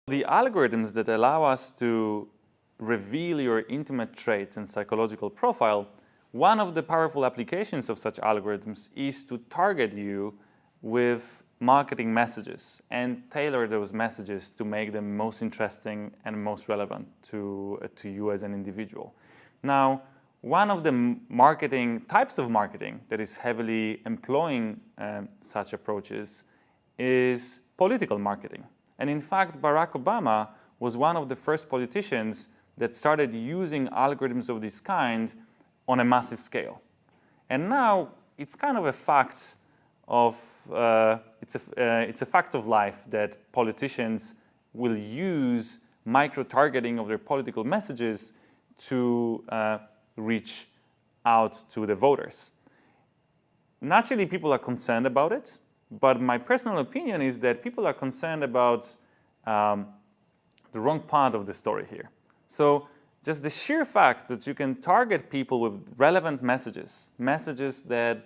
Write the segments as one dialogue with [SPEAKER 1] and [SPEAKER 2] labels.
[SPEAKER 1] The algorithms that allow us to reveal your intimate traits and psychological profile, one of the powerful applications of such algorithms is to target you with marketing messages and tailor those messages to make them most interesting and most relevant to you as an individual. Now, one of the types of marketing that is heavily employing such approaches is political marketing. And in fact, Barack Obama was one of the first politicians that started using algorithms of this kind on a massive scale. And now it's kind of a fact of it's a fact of life that politicians will use micro-targeting of their political messages to reach out to the voters. Naturally, people are concerned about it. But my personal opinion is that people are concerned about the wrong part of the story here. So just the sheer fact that you can target people with relevant messages, messages that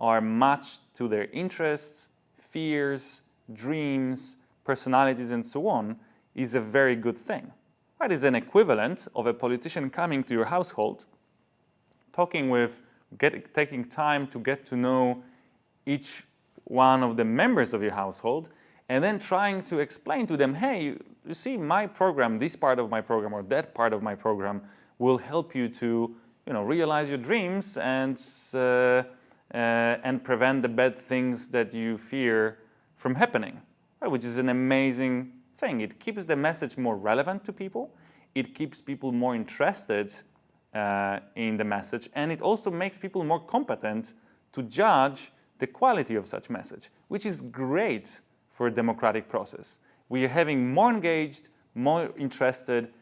[SPEAKER 1] are matched to their interests, fears, dreams, personalities, and so on, is a very good thing. Right? It's an equivalent of a politician coming to your household, taking time to get to know each one of the members of your household, and then trying to explain to them, hey, you see, my program, this part of my program or that part of my program will help you to realize your dreams and prevent the bad things that you fear from happening, right? Which is an amazing thing. It keeps the message more relevant to people. It keeps people more interested in the message, and it also makes people more competent to judge the quality of such message, which is great for a democratic process. We are having more engaged, more interested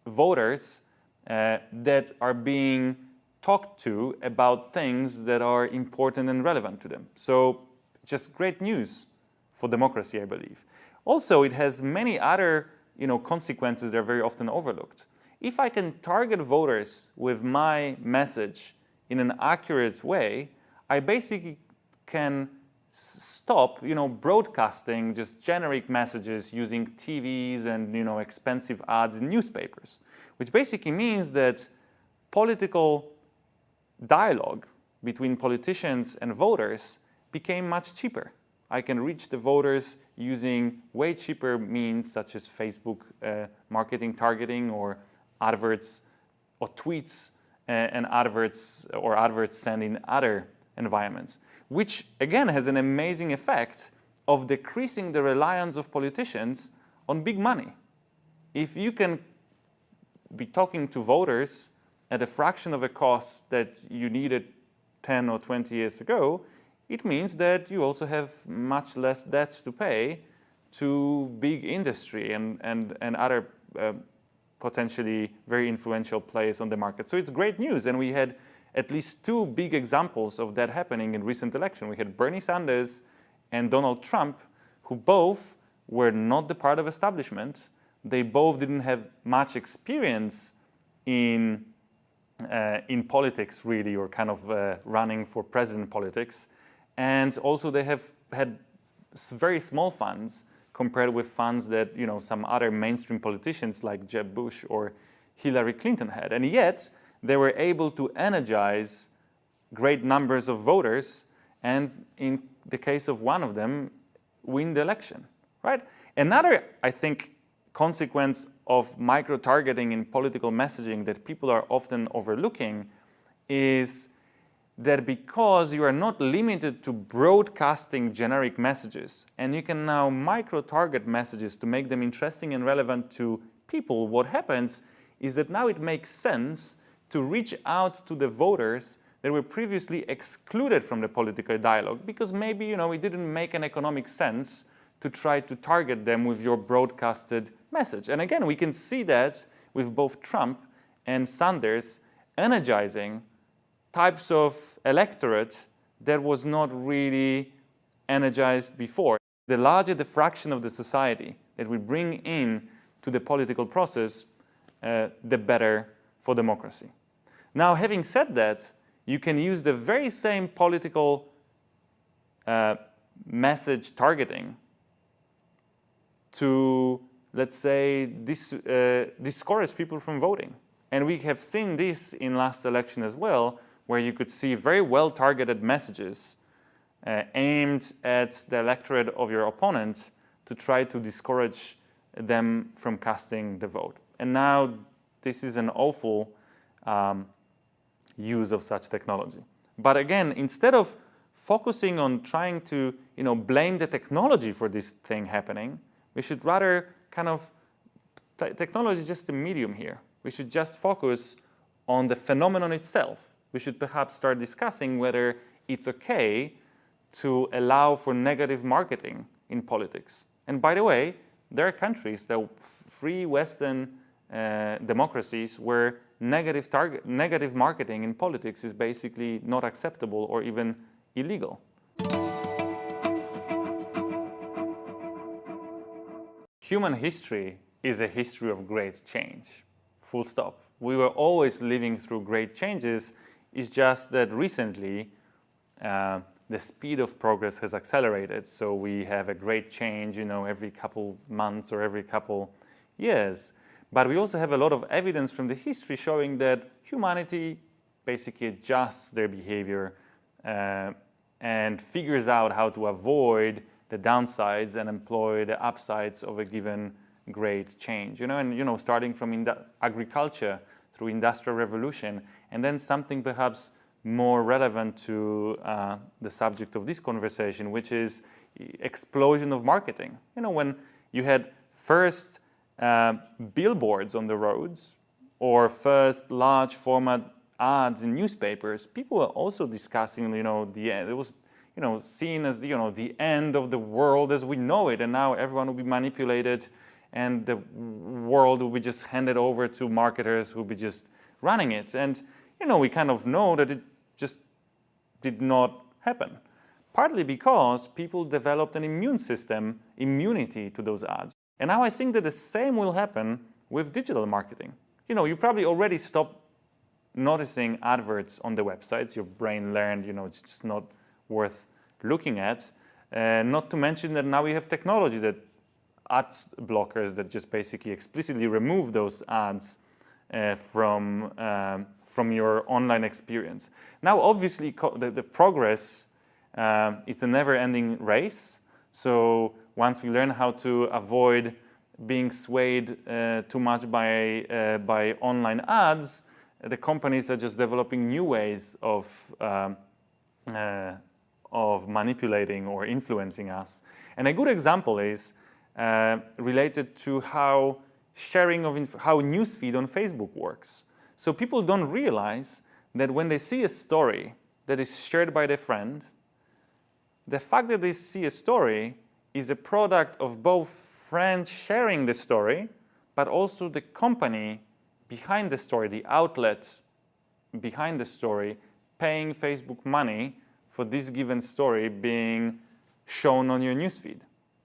[SPEAKER 1] voters that are being talked to about things that are important and relevant to them. So just great news for democracy, I believe. Also, it has many other consequences that are very often overlooked. If I can target voters with my message in an accurate way, I basically can stop, broadcasting just generic messages using TVs and, expensive ads in newspapers, which basically means that political dialogue between politicians and voters became much cheaper. I can reach the voters using way cheaper means such as Facebook marketing targeting or adverts or tweets and adverts sent in other environments, which again has an amazing effect of decreasing the reliance of politicians on big money. If you can be talking to voters at a fraction of a cost that you needed 10 or 20 years ago, it means that you also have much less debts to pay to big industry and other potentially very influential players on the market. So it's great news, and we had at least two big examples of that happening in recent election. We had Bernie Sanders and Donald Trump, who both were not the part of establishment. They both didn't have much experience in politics, really, or kind of running for president politics. And also they have had very small funds compared with funds that some other mainstream politicians like Jeb Bush or Hillary Clinton had. And yet, they were able to energize great numbers of voters, and in the case of one of them, win the election, right? Another, I think, consequence of micro-targeting in political messaging that people are often overlooking is that because you are not limited to broadcasting generic messages, and you can now micro-target messages to make them interesting and relevant to people, what happens is that now it makes sense to reach out to the voters that were previously excluded from the political dialogue because maybe it didn't make an economic sense to try to target them with your broadcasted message. And again, we can see that with both Trump and Sanders energizing types of electorate that was not really energized before. The larger the fraction of the society that we bring in to the political process, the better for democracy. Now, having said that, you can use the very same political message targeting to let's say, discourage people from voting. And we have seen this in last election as well, where you could see very well-targeted messages aimed at the electorate of your opponent to try to discourage them from casting the vote. And now this is an awful use of such technology. But again, instead of focusing on trying to blame the technology for this thing happening, we should rather kind of, technology is just a medium here. We should just focus on the phenomenon itself. We should perhaps start discussing whether it's okay to allow for negative marketing in politics. And by the way, there are countries, that free Western democracies, where negative marketing in politics is basically not acceptable or even illegal. Human history is a history of great change, full stop. We were always living through great changes. It's just that recently the speed of progress has accelerated. So we have a great change, every couple months or every couple years. But we also have a lot of evidence from the history showing that humanity basically adjusts their behavior and figures out how to avoid the downsides and employ the upsides of a given great change. And starting from agriculture through industrial revolution, and then something perhaps more relevant to the subject of this conversation, which is explosion of marketing. When you had first billboards on the roads or first large format ads in newspapers, people were also discussing, it was, seen as the end of the world as we know it, and now everyone will be manipulated, and the world will be just handed over to marketers who will be just running it. And we kind of know that it just did not happen, partly because people developed an immunity to those ads. And now I think that the same will happen with digital marketing. You probably already stopped noticing adverts on the websites. Your brain learned, it's just not worth looking at. Not to mention that now we have technology, that ads blockers that just basically explicitly remove those ads from your online experience. Now, obviously, the progress is a never-ending race. So once we learn how to avoid being swayed too much by online ads, the companies are just developing new ways of manipulating or influencing us. And a good example is related to how sharing of how newsfeed on Facebook works. So people don't realize that when they see a story that is shared by their friend, the fact that they see a story is a product of both friends sharing the story, but also the company behind the story, the outlet behind the story, paying Facebook money for this given story being shown on your newsfeed,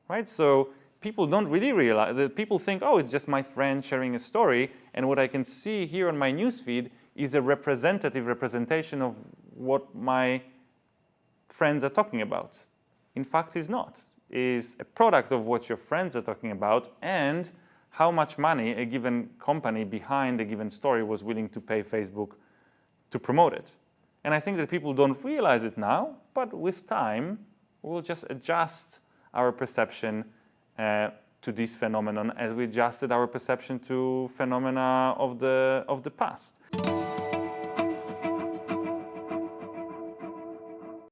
[SPEAKER 1] right? So people don't really realize that. People think, oh, it's just my friend sharing a story, and what I can see here on my newsfeed is a representation of what my friends are talking about. In fact, it's not. It's a product of what your friends are talking about and how much money a given company behind a given story was willing to pay Facebook to promote it. And I think that people don't realize it now, but with time, we'll just adjust our perception to this phenomenon as we adjusted our perception to phenomena of the past.